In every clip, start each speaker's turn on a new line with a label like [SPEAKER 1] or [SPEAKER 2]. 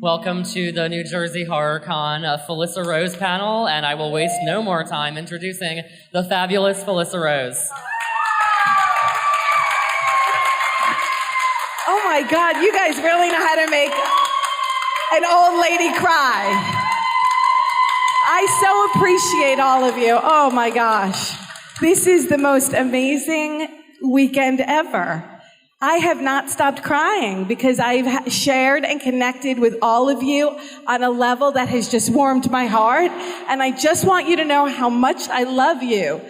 [SPEAKER 1] Welcome to the New Jersey Horror Con Felissa Rose panel, and I will waste no more time introducing the fabulous Felissa Rose.
[SPEAKER 2] Oh my God, you guys really know how to make an old lady cry. I so appreciate all of you. Oh my gosh. This is the most amazing weekend ever. I have not stopped crying because I've shared and connected with all of you on a level that has just warmed my heart. And I just want you to know how much I love you.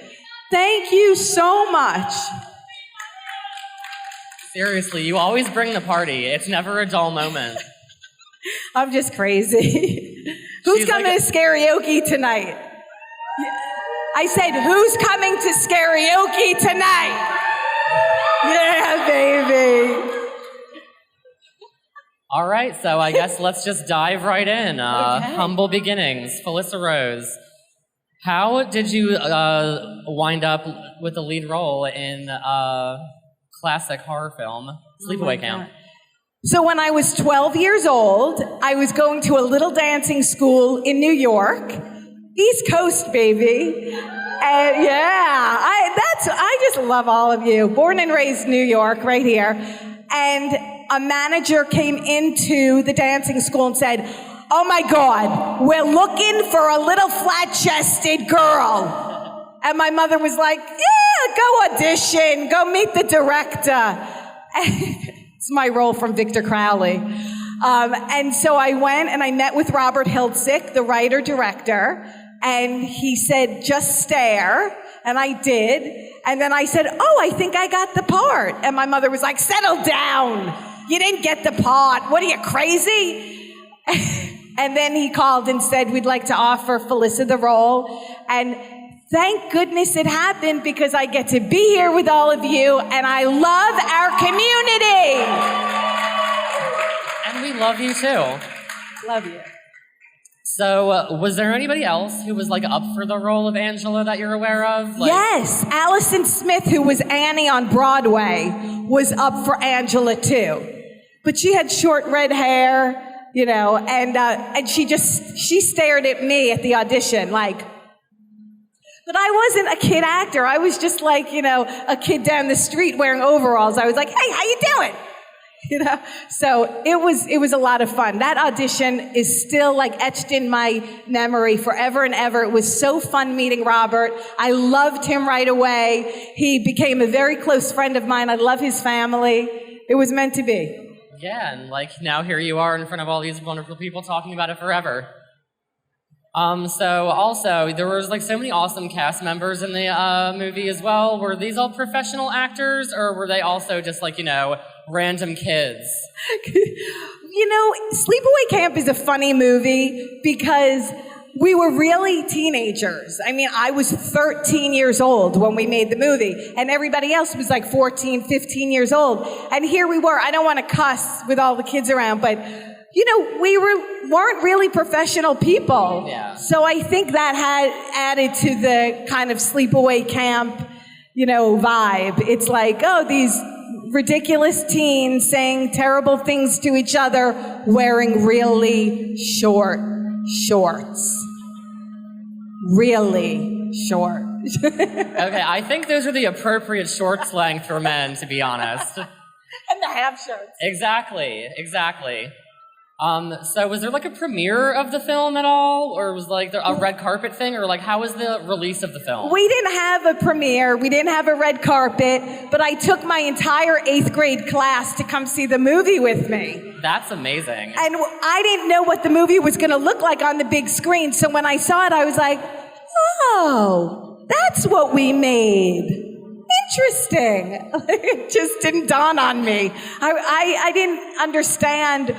[SPEAKER 2] Thank you so much.
[SPEAKER 1] Seriously, you always bring the party. It's never a dull moment.
[SPEAKER 2] I'm just crazy. Who's coming to karaoke tonight? I said, who's coming to karaoke tonight? Yeah, baby.
[SPEAKER 1] All right, so I guess let's just dive right in.
[SPEAKER 2] Okay.
[SPEAKER 1] Humble beginnings, Felissa Rose. How did you wind up with the lead role in classic horror film, Sleepaway Camp?
[SPEAKER 2] So when I was 12 years old, I was going to a little dancing school in New York, East Coast, baby. And yeah, I just love all of you. Born and raised New York, right here. And a manager came into the dancing school and said, "Oh my God, we're looking for a little flat-chested girl." And my mother was like, "Yeah, go audition, go meet the director." It's my role from Victor Crowley. And so I went and I met with Robert Hiltzik, the writer-director. And he said, "Just stare." And I did. And then I said, "Oh, I think I got the part." And my mother was like, "Settle down. You didn't get the part. What are you, crazy?" And then he called and said, "We'd like to offer Felissa the role." And thank goodness it happened because I get to be here with all of you and I love our community.
[SPEAKER 1] And we love you too.
[SPEAKER 2] Love you.
[SPEAKER 1] So, was there anybody else who was up for the role of Angela that you're aware of?
[SPEAKER 2] Yes, Allison Smith, who was Annie on Broadway, was up for Angela too. But she had short red hair, and she stared at me at the audition like. But I wasn't a kid actor. I was just a kid down the street wearing overalls. I was like, "Hey, how you doing?" So it was a lot of fun. That audition is still etched in my memory forever and ever. It was so fun meeting Robert. I loved him right away. He became a very close friend of mine. I love his family. It was meant to be.
[SPEAKER 1] Yeah, and now here you are in front of all these wonderful people talking about it forever. So also, there was so many awesome cast members in the movie as well. Were these all professional actors, or were they also just random kids?
[SPEAKER 2] Sleepaway Camp is a funny movie because we were really teenagers. I mean, I was 13 years old when we made the movie, and everybody else was 14, 15 years old. And here we were. I don't want to cuss with all the kids around, but we weren't really professional people.
[SPEAKER 1] Yeah.
[SPEAKER 2] So I think that had added to the kind of Sleepaway Camp, vibe. It's these ridiculous teens saying terrible things to each other, wearing really short shorts. Really short.
[SPEAKER 1] Okay, I think those are the appropriate short slang for men, to be honest.
[SPEAKER 2] And the half shirts.
[SPEAKER 1] Exactly. So was there a premiere of the film at all? Or was a red carpet thing? Or how was the release of the film?
[SPEAKER 2] We didn't have a premiere. We didn't have a red carpet. But I took my entire 8th grade class to come see the movie with me.
[SPEAKER 1] That's amazing.
[SPEAKER 2] And I didn't know what the movie was going to look like on the big screen. So when I saw it, I was like, "Oh, that's what we made. Interesting." It just didn't dawn on me. I didn't understand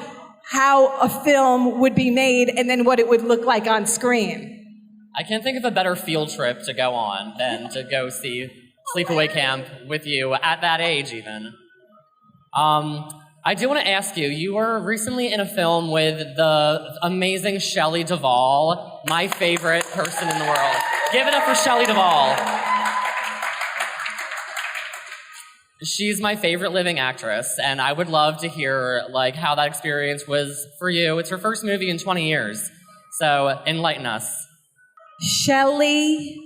[SPEAKER 2] how a film would be made and then what it would look like on screen.
[SPEAKER 1] I can't think of a better field trip to go on than to go see Sleepaway Camp with you at that age even. I do want to ask you, you were recently in a film with the amazing Shelley Duvall, my favorite person in the world. Give it up for Shelley Duvall. she's my favorite living actress, and I would love to hear like how that experience was for you. It's her first movie in 20 years, so enlighten us.
[SPEAKER 2] Shelley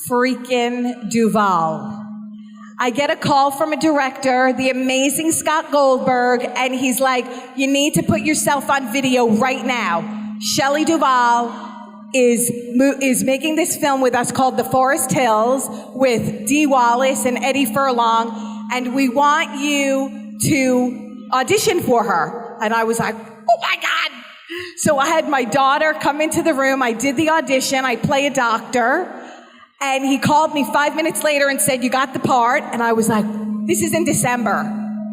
[SPEAKER 2] freaking Duvall. I get a call from a director, the amazing Scott Goldberg, and he's like, you need to put yourself on video right now. Shelley Duvall is making this film with us called The Forest Hills with Dee Wallace and Eddie Furlong, and we want you to audition for her. And I was like, oh my God. So I had my daughter come into the room, I did the audition, I play a doctor, and he called me 5 minutes later and said, you got the part, and I was like, this is in December.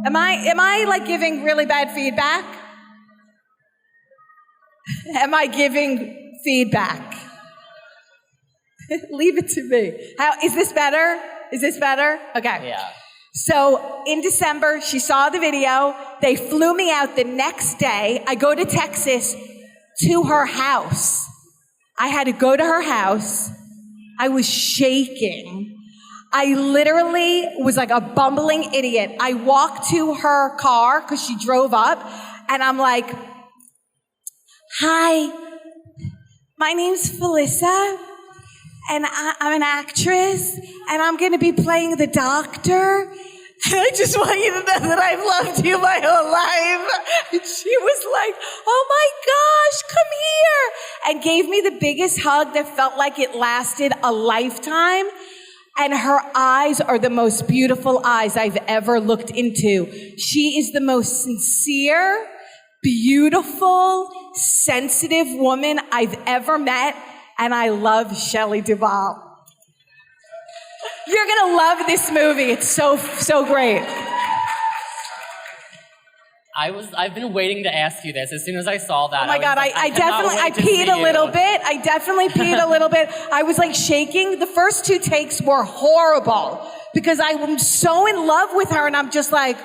[SPEAKER 2] Am I like giving really bad feedback? Am I giving feedback? Leave it to me. Is this better? Is this better? Okay.
[SPEAKER 1] Yeah.
[SPEAKER 2] So in December, she saw the video. They flew me out the next day. I go to Texas to her house. I had to go to her house. I was shaking. I literally was like a bumbling idiot. I walked to her car because she drove up, and I'm like, hi, my name's Felissa, and I'm an actress, and I'm going to be playing the doctor. And I just want you to know that I've loved you my whole life. And she was like, oh my gosh, come here. And gave me the biggest hug that felt like it lasted a lifetime. And her eyes are the most beautiful eyes I've ever looked into. She is the most sincere, beautiful, sensitive woman I've ever met. And I love Shelley Duvall. You're gonna love this movie. It's so great.
[SPEAKER 1] I've been waiting to ask you this as soon as I saw that.
[SPEAKER 2] Oh my God, I peed a little bit. I definitely peed a little bit. I was like shaking. The first 2 takes were horrible because I was so in love with her, and I'm just like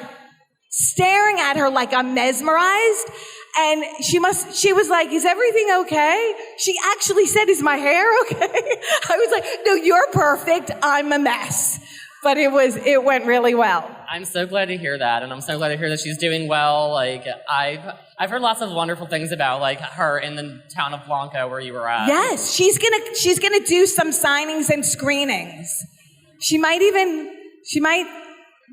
[SPEAKER 2] staring at her like I'm mesmerized. And she was like, is everything okay? She actually said, is my hair okay? I was like, no, you're perfect. I'm a mess. But it went really well.
[SPEAKER 1] I'm so glad to hear that, and I'm so glad to hear that she's doing well. Like I've heard lots of wonderful things about like her in the town of Blanca where you were at.
[SPEAKER 2] Yes, she's gonna do some signings and screenings.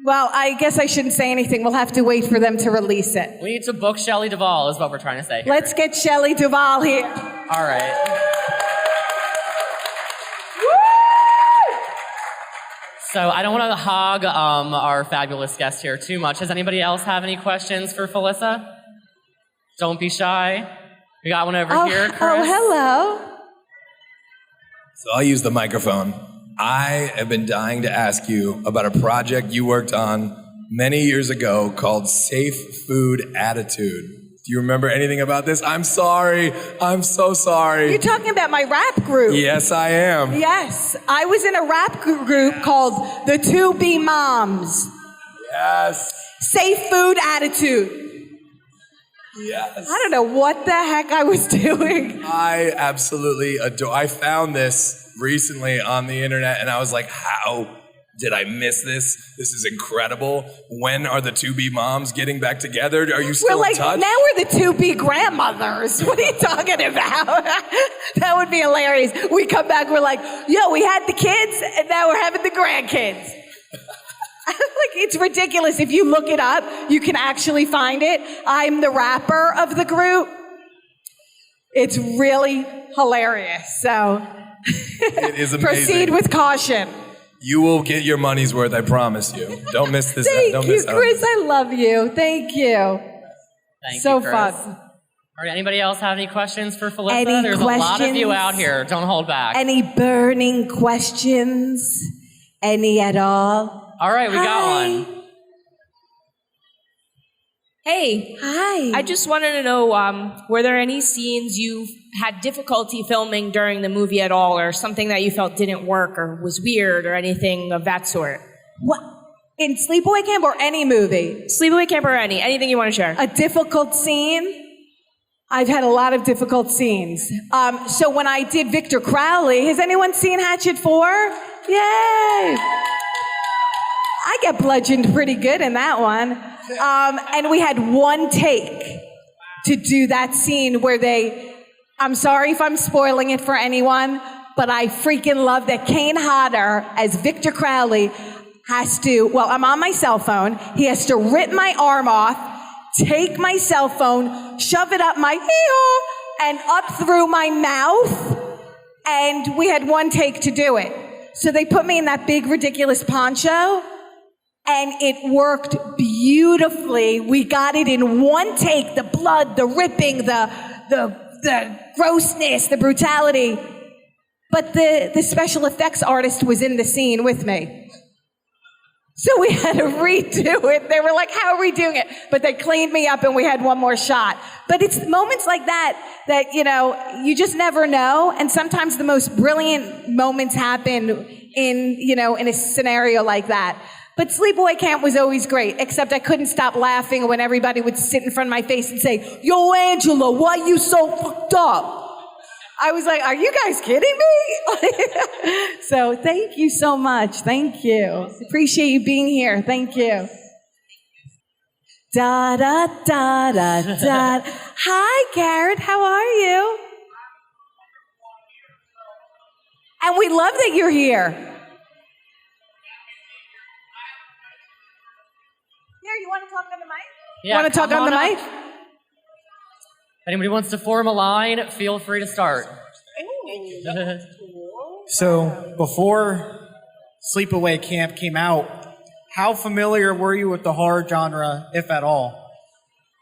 [SPEAKER 2] Well, I guess I shouldn't say anything. We'll have to wait for them to release it.
[SPEAKER 1] We need to book Shelley Duvall is what we're trying to say here.
[SPEAKER 2] Let's get Shelley Duvall here.
[SPEAKER 1] All right. So I don't want to hog our fabulous guest here too much. Does anybody else have any questions for Felissa? Don't be shy. We got one over here, Chris.
[SPEAKER 2] Oh, hello.
[SPEAKER 3] So I'll use the microphone. I have been dying to ask you about a project you worked on many years ago called Safe Food Attitude. Do you remember anything about this? I'm sorry. I'm so sorry.
[SPEAKER 2] You're talking about my rap group.
[SPEAKER 3] Yes, I am.
[SPEAKER 2] Yes. I was in a rap group called the 2B Moms.
[SPEAKER 3] Yes.
[SPEAKER 2] Safe Food Attitude.
[SPEAKER 3] Yes.
[SPEAKER 2] I don't know what the heck I was doing.
[SPEAKER 3] I absolutely adore. I found this recently on the internet, and I was like, how did I miss this? This is incredible. When are the 2B moms getting back together? Are you still in touch?
[SPEAKER 2] Now we're the 2B grandmothers. What are you talking about? That would be hilarious. We come back, we're like, yo, we had the kids, and now we're having the grandkids. Like, it's ridiculous. If you look it up, you can actually find it. I'm the rapper of the group. It's really hilarious. So
[SPEAKER 3] it is amazing.
[SPEAKER 2] Proceed with caution.
[SPEAKER 3] You will get your money's worth, I promise you. Don't miss this.
[SPEAKER 2] Thank you, Chris. I love you. Thank you.
[SPEAKER 1] Thank
[SPEAKER 2] so
[SPEAKER 1] you, Chris.
[SPEAKER 2] fun.
[SPEAKER 1] All right, anybody else have any questions for Felissa?
[SPEAKER 2] Any
[SPEAKER 1] There's
[SPEAKER 2] questions?
[SPEAKER 1] a lot of you out here. Don't hold back.
[SPEAKER 2] Any burning questions? Any at all?
[SPEAKER 1] All right, we got one.
[SPEAKER 4] Hey.
[SPEAKER 2] Hi.
[SPEAKER 4] I just wanted to know, were there any scenes you had difficulty filming during the movie at all, or something that you felt didn't work or was weird or anything of that sort?
[SPEAKER 2] What? In Sleepaway Camp or any movie?
[SPEAKER 4] Sleepaway Camp or anything you want to share.
[SPEAKER 2] A difficult scene? I've had a lot of difficult scenes. So when I did Victor Crowley, has anyone seen Hatchet 4? Yay! I get bludgeoned pretty good in that one. And we had one take to do that scene where I'm sorry if I'm spoiling it for anyone, but I freaking love that Kane Hodder as Victor Crowley has to, I'm on my cell phone, he has to rip my arm off, take my cell phone, shove it up my hee-haw, and up through my mouth, and we had one take to do it. So they put me in that big, ridiculous poncho, and it worked beautifully. We got it in one take, the blood, the ripping, the grossness, the brutality. But the special effects artist was in the scene with me. So we had to redo it. They were like, how are we doing it? But they cleaned me up and we had one more shot. But it's moments like that, you just never know. And sometimes the most brilliant moments happen in a scenario like that. But Sleepaway Camp was always great, except I couldn't stop laughing when everybody would sit in front of my face and say, yo, Angela, why you so fucked up? I was like, are you guys kidding me? So thank you so much. Thank you. Appreciate you being here. Thank you. Da da da da da. Hi, Garrett. How are you? And we love that you're here. Here, you want to talk on the mic?
[SPEAKER 1] Yeah,
[SPEAKER 2] want to talk on the mic?
[SPEAKER 1] If anybody wants to form a line, feel free to start.
[SPEAKER 5] So, before Sleepaway Camp came out, how familiar were you with the horror genre, if at all?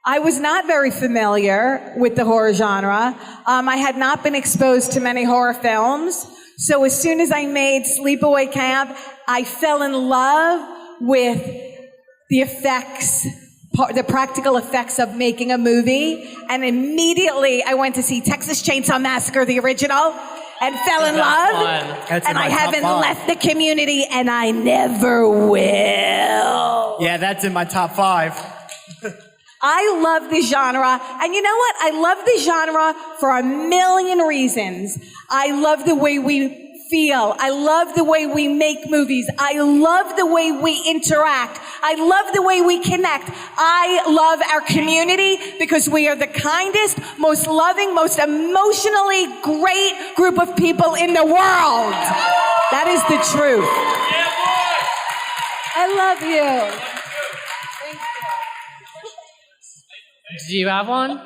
[SPEAKER 2] I was not very familiar with the horror genre. I had not been exposed to many horror films. So as soon as I made Sleepaway Camp, I fell in love with the effects, the practical effects of making a movie. And immediately I went to see Texas Chainsaw Massacre, the original, and fell in love. And I haven't left the community, and I never will.
[SPEAKER 5] Yeah, that's in my top 5.
[SPEAKER 2] I love the genre, and you know what? I love the genre for a million reasons. I love the way we feel. I love the way we make movies. I love the way we interact. I love the way we connect. I love our community because we are the kindest, most loving, most emotionally great group of people in the world. That is the truth. I love you.
[SPEAKER 1] Do you have one?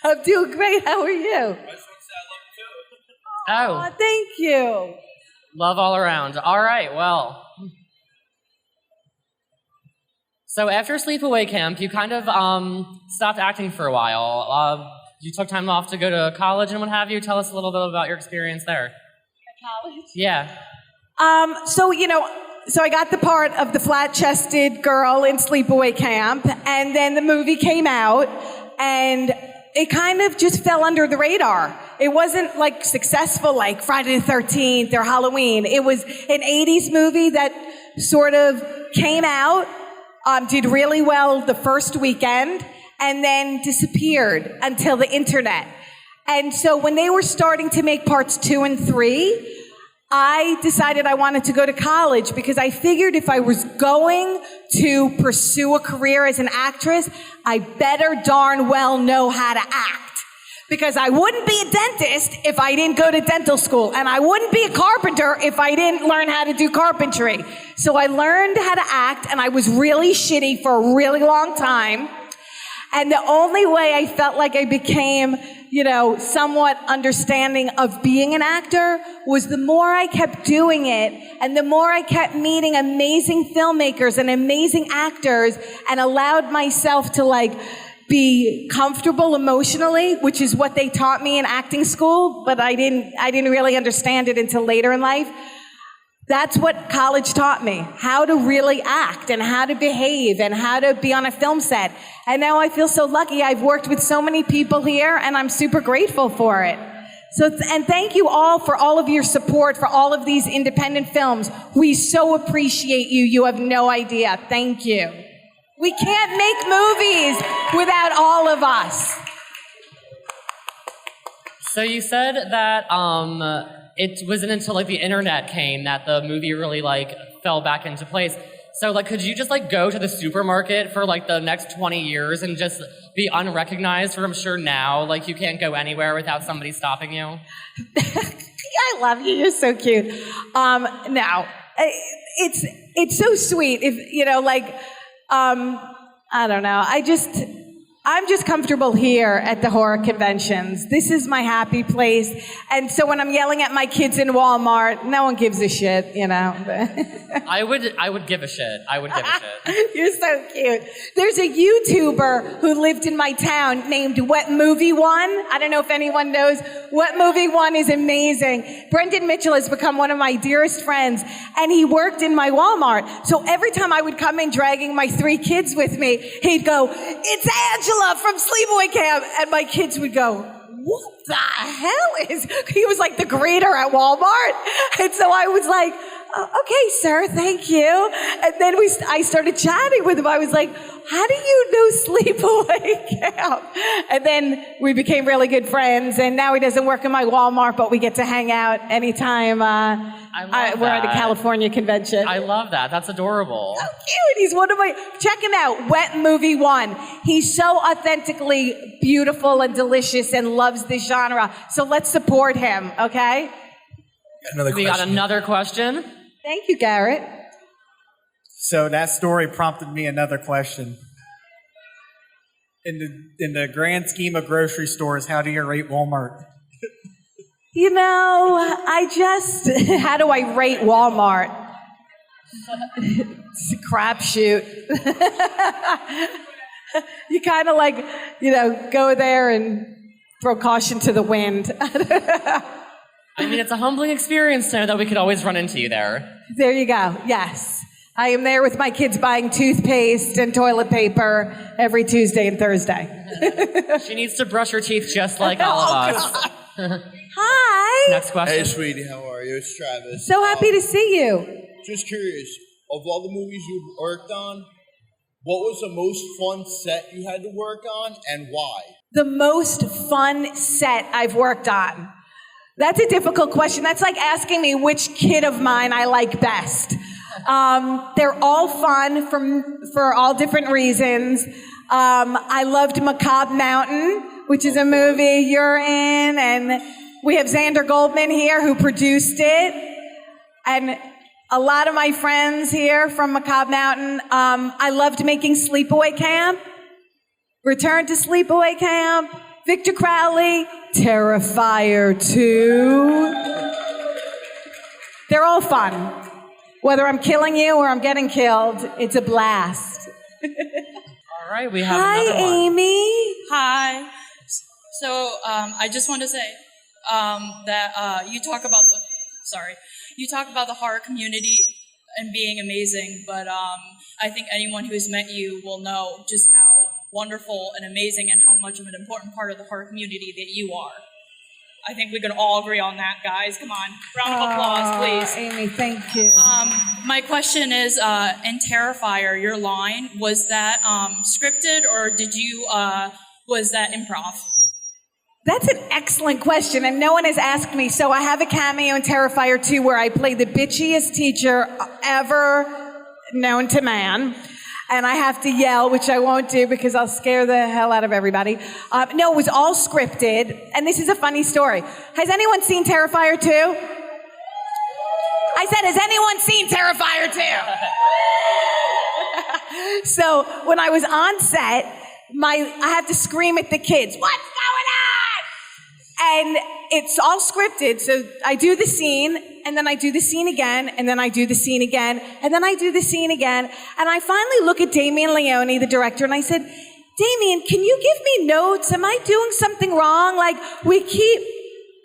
[SPEAKER 2] I'm doing great. How are you?
[SPEAKER 1] Oh,
[SPEAKER 2] Thank you.
[SPEAKER 1] love all around. All right, well. So after Sleepaway Camp, you kind of stopped acting for a while. You took time off to go to college and what have you. Tell us a little bit about your experience there.
[SPEAKER 2] At college?
[SPEAKER 1] Yeah.
[SPEAKER 2] So I got the part of the flat-chested girl in Sleepaway Camp, and then the movie came out, and it kind of just fell under the radar. It wasn't like successful like Friday the 13th or Halloween. It was an 80s movie that sort of came out, did really well the first weekend, and then disappeared until the internet. And so when they were starting to make parts 2 and 3, I decided I wanted to go to college because I figured if I was going to pursue a career as an actress, I better darn well know how to act. Because I wouldn't be a dentist if I didn't go to dental school, and I wouldn't be a carpenter if I didn't learn how to do carpentry. So I learned how to act, and I was really shitty for a really long time. And the only way I felt like I became, somewhat understanding of being an actor was the more I kept doing it and the more I kept meeting amazing filmmakers and amazing actors and allowed myself to be comfortable emotionally, which is what they taught me in acting school, but I didn't really understand it until later in life. That's what college taught me, how to really act and how to behave and how to be on a film set. And now I feel so lucky. I've worked with so many people here, and I'm super grateful for it. And thank you all for all of your support for all of these independent films. We so appreciate you. You have no idea. Thank you. We can't make movies without all of us.
[SPEAKER 1] So you said that it wasn't until the internet came that the movie really fell back into place. So, like, could you just, like, go to the supermarket for, like, the next 20 years and just be unrecognized? For I'm sure now, like, you can't go anywhere without somebody stopping you.
[SPEAKER 2] I love you. You're so cute. No, it's so sweet. If you know, like, I don't know. I'm just comfortable here at the horror conventions. This is my happy place. And so when I'm yelling at my kids in Walmart, no one gives a shit, you know.
[SPEAKER 1] I would give a shit. I would give a shit.
[SPEAKER 2] You're so cute. There's a YouTuber who lived in my town named What Movie One. I don't know if anyone knows. What Movie One is amazing. Brendan Mitchell has become one of my dearest friends, and he worked in my Walmart. So every time I would come in dragging my 3 kids with me, he'd go, "It's Angela from Sleepaway Camp," and my kids would go, "What the hell is?" He was like the greeter at Walmart, and so I was like, "Okay, sir, thank you." And then I started chatting with him. I was like, "How do you know Sleepaway Camp?" And then we became really good friends. And now he doesn't work in my Walmart, but we get to hang out anytime we're at a California convention.
[SPEAKER 1] I love that. That's adorable.
[SPEAKER 2] So cute. He's one of my. Check him out. Wet Movie One. He's so authentically beautiful and delicious and loves this genre. So let's support him. Okay.
[SPEAKER 3] Another
[SPEAKER 1] We
[SPEAKER 3] question.
[SPEAKER 1] got another question.
[SPEAKER 2] Thank you, Garrett.
[SPEAKER 5] So that story prompted me another question. In the grand scheme of grocery stores, how do you rate Walmart?
[SPEAKER 2] You know, how do I rate Walmart? It's a crapshoot. You kind of like, go there and throw caution to the wind.
[SPEAKER 1] I mean, it's a humbling experience to know that we could always run into you there.
[SPEAKER 2] There you go. Yes. I am there with my kids buying toothpaste and toilet paper every Tuesday and Thursday.
[SPEAKER 1] She needs to brush her teeth just like all of us.
[SPEAKER 2] Hi.
[SPEAKER 1] Next question.
[SPEAKER 6] Hey, sweetie, how are you? It's Travis.
[SPEAKER 2] So happy to see you.
[SPEAKER 6] Just curious, of all the movies you've worked on, what was the most fun set you had to work on and why?
[SPEAKER 2] The most fun set I've worked on. That's a difficult question. That's like asking me which kid of mine I like best. They're all fun for all different reasons. I loved Macabre Mountain, which is a movie you're in, and we have Xander Goldman here who produced it. And a lot of my friends here from Macabre Mountain. I loved making Sleepaway Camp, Return to Sleepaway Camp, Victor Crowley, Terrifier 2. They're all fun. Whether I'm killing you or I'm getting killed, it's a blast.
[SPEAKER 1] All right, we have
[SPEAKER 2] Hi,
[SPEAKER 1] another one.
[SPEAKER 2] Amy.
[SPEAKER 7] Hi. So I just want to say that you talk about the horror community and being amazing, but I think anyone who has met you will know just how wonderful and amazing and how much of an important part of the horror community that you are. I think we can all agree on that, guys. Come on. Round of applause, please.
[SPEAKER 2] Amy, thank you.
[SPEAKER 7] My question is, in Terrifier, your line, was that scripted or was that improv?
[SPEAKER 2] That's an excellent question, and no one has asked me. So I have a cameo in Terrifier 2 where I play the bitchiest teacher ever known to man. And I have to yell, which I won't do because I'll scare the hell out of everybody. No, it was all scripted. And this is a funny story. Has anyone seen Terrifier 2? I said, has anyone seen Terrifier 2? So when I was on set, I had to scream at the kids, "What's going on?" And it's all scripted. So I do the scene, and then I do the scene again, and then I do the scene again, and then I do the scene again. And I finally look at Damien Leone, the director, and I said, "Damien, can you give me notes? Am I doing something wrong? Like, we keep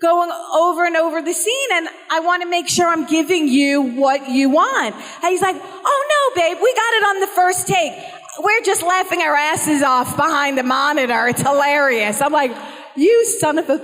[SPEAKER 2] going over and over the scene, and I want to make sure I'm giving you what you want." And he's like, "Oh, no, babe, we got it on the first take. We're just laughing our asses off behind the monitor. It's hilarious." I'm like, "You son of a..."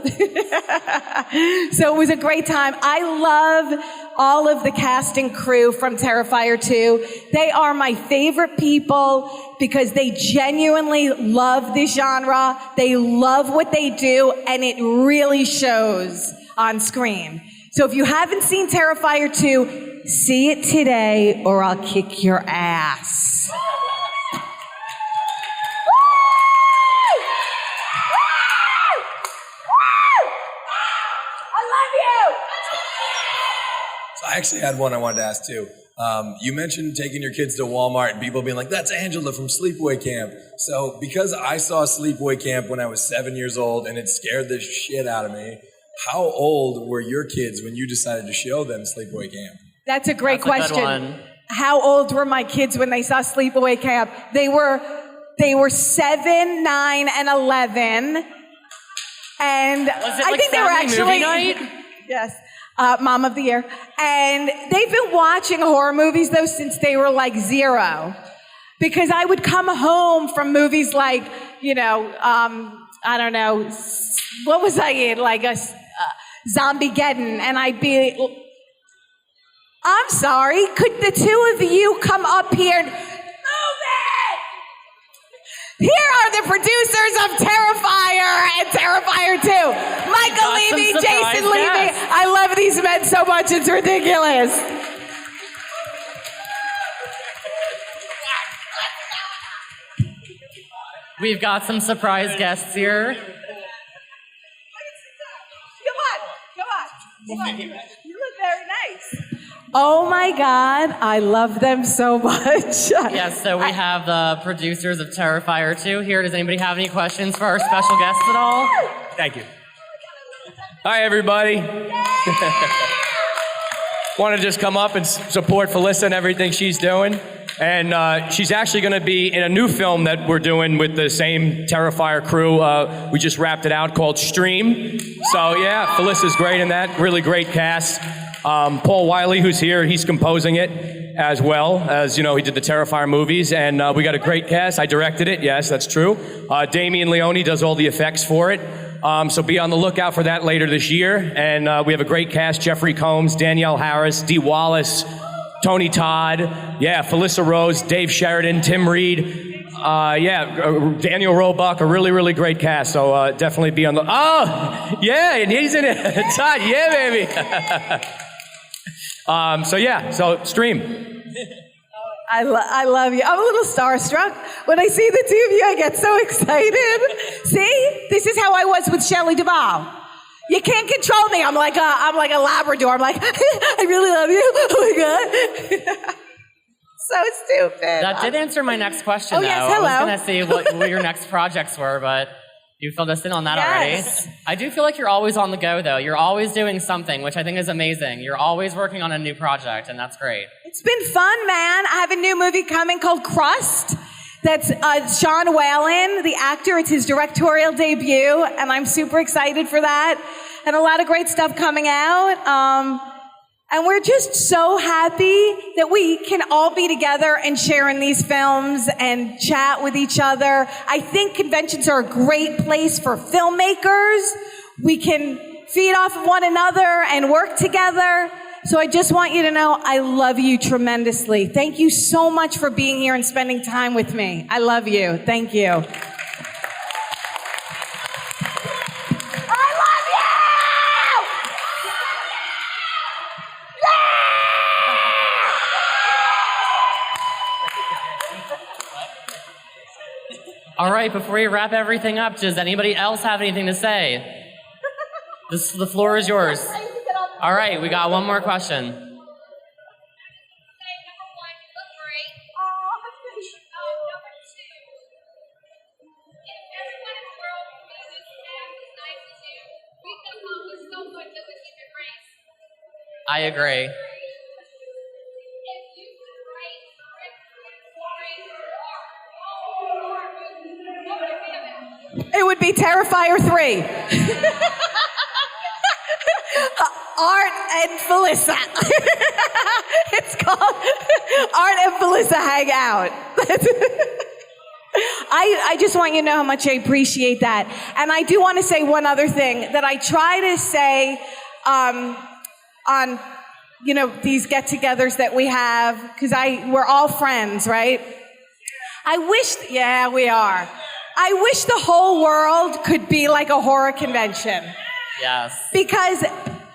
[SPEAKER 2] So it was a great time. I love all of the cast and crew from Terrifier 2. They are my favorite people because they genuinely love this genre. They love what they do, and it really shows on screen. So if you haven't seen Terrifier 2, see it today or I'll kick your ass.
[SPEAKER 3] So I actually had one I wanted to ask too. You mentioned taking your kids to Walmart and people being like, that's Angela from Sleepaway Camp. So because I saw Sleepaway Camp when I was 7 years old and it scared the shit out of me, how old were your kids when you decided to show them Sleepaway Camp?
[SPEAKER 2] That's a great
[SPEAKER 1] That's a good
[SPEAKER 2] question.
[SPEAKER 1] one.
[SPEAKER 2] How old were my kids when they saw Sleepaway Camp? They were 7, 9, and 11. And
[SPEAKER 1] Was it
[SPEAKER 2] I
[SPEAKER 1] like
[SPEAKER 2] think they were
[SPEAKER 1] Saturday movie
[SPEAKER 2] actually
[SPEAKER 1] night?
[SPEAKER 2] yes, Mom of the Year. And they've been watching horror movies though since they were like 0. Because I would come home from movies like, I don't know, what was I in? Like a Zombie-geddon, and I'd be, I'm sorry, could the two of you come up here and move it? Here are the producers of Terrifier and Terrifier 2. Michael
[SPEAKER 1] got some
[SPEAKER 2] Levy,
[SPEAKER 1] surprise
[SPEAKER 2] Jason Levy.
[SPEAKER 1] guests.
[SPEAKER 2] I love these men so much, it's ridiculous.
[SPEAKER 1] We've got some surprise guests here.
[SPEAKER 2] Come on. You look very nice. Oh my God, I love them so much.
[SPEAKER 1] Yes, so we have the producers of Terrifier 2 here. Does anybody have any questions for our special guests at all?
[SPEAKER 8] Thank you. Hi, everybody. Want to just come up and support Felissa and everything she's doing. And she's actually going to be in a new film that we're doing with the same Terrifier crew. We just wrapped it out called Stream. So yeah, Felissa's great in that. Really great cast. Paul Wiley, who's here, he's composing it as well as, he did the Terrifier movies. And we got a great cast. I directed it. Yes, that's true. Damian Leone does all the effects for it. So be on the lookout for that later this year. And we have a great cast. Jeffrey Combs, Danielle Harris, Dee Wallace, Tony Todd, Felissa Rose, Dave Sheridan, Tim Reed, Daniel Roebuck, a really, really great cast. So definitely be on the, and he's in it. Todd, baby. So Stream.
[SPEAKER 2] I love you. I'm a little starstruck. When I see the two of you, I get so excited. See? This is how I was with Shelley Duvall. You can't control me. I'm like a Labrador. I'm like, I really love you. Oh my God. So stupid.
[SPEAKER 1] That did answer my next question,
[SPEAKER 2] Oh,
[SPEAKER 1] though.
[SPEAKER 2] yes, hello.
[SPEAKER 1] I was going to see what your next projects were, but you filled us in on that
[SPEAKER 2] Yes.
[SPEAKER 1] already. I do feel like you're always on the go, though. You're always doing something, which I think is amazing. You're always working on a new project, and that's great.
[SPEAKER 2] It's been fun, man. I have a new movie coming called Crust. That's Sean Whalen, the actor. It's his directorial debut, and I'm super excited for that. And a lot of great stuff coming out. And we're just so happy that we can all be together and sharing these films and chat with each other. I think conventions are a great place for filmmakers. We can feed off of one another and work together. So I just want you to know I love you tremendously. Thank you so much for being here and spending time with me. I love you. Thank you. I love you!
[SPEAKER 1] All right, before we wrap everything up, does anybody else have anything to say? The floor is yours. All right, we got one more question. I agree.
[SPEAKER 2] It would be Terrifier 3. Art and Felissa. It's called Art and Felissa Hang Out. I just want you to know how much I appreciate that. And I do want to say one other thing that I try to say on these get-togethers that we have, because we're all friends, right? We are. I wish the whole world could be like a horror convention.
[SPEAKER 1] Yes.
[SPEAKER 2] Because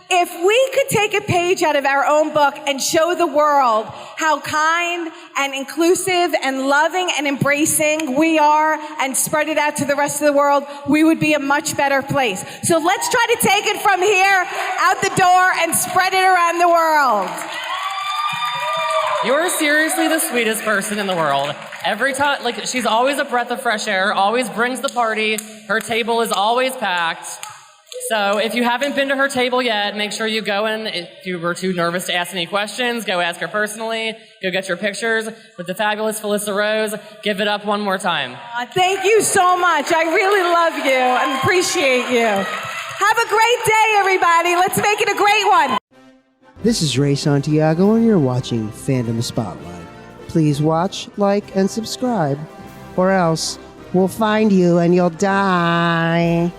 [SPEAKER 2] If we could take a page out of our own book and show the world how kind and inclusive and loving and embracing we are and spread it out to the rest of the world, we would be a much better place. So let's try to take it from here, out the door, and spread it around the world.
[SPEAKER 1] You're seriously the sweetest person in the world. Every time, like, she's always a breath of fresh air, always brings the party. Her table is always packed. So if you haven't been to her table yet, make sure you go in. If you were too nervous to ask any questions, go ask her personally. Go get your pictures with the fabulous Felissa Rose. Give it up one more time.
[SPEAKER 2] Thank you so much. I really love you and appreciate you. Have a great day, everybody. Let's make it a great one.
[SPEAKER 9] This is Ray Santiago, and you're watching Fandom Spotlight. Please watch, like, and subscribe, or else we'll find you and you'll die.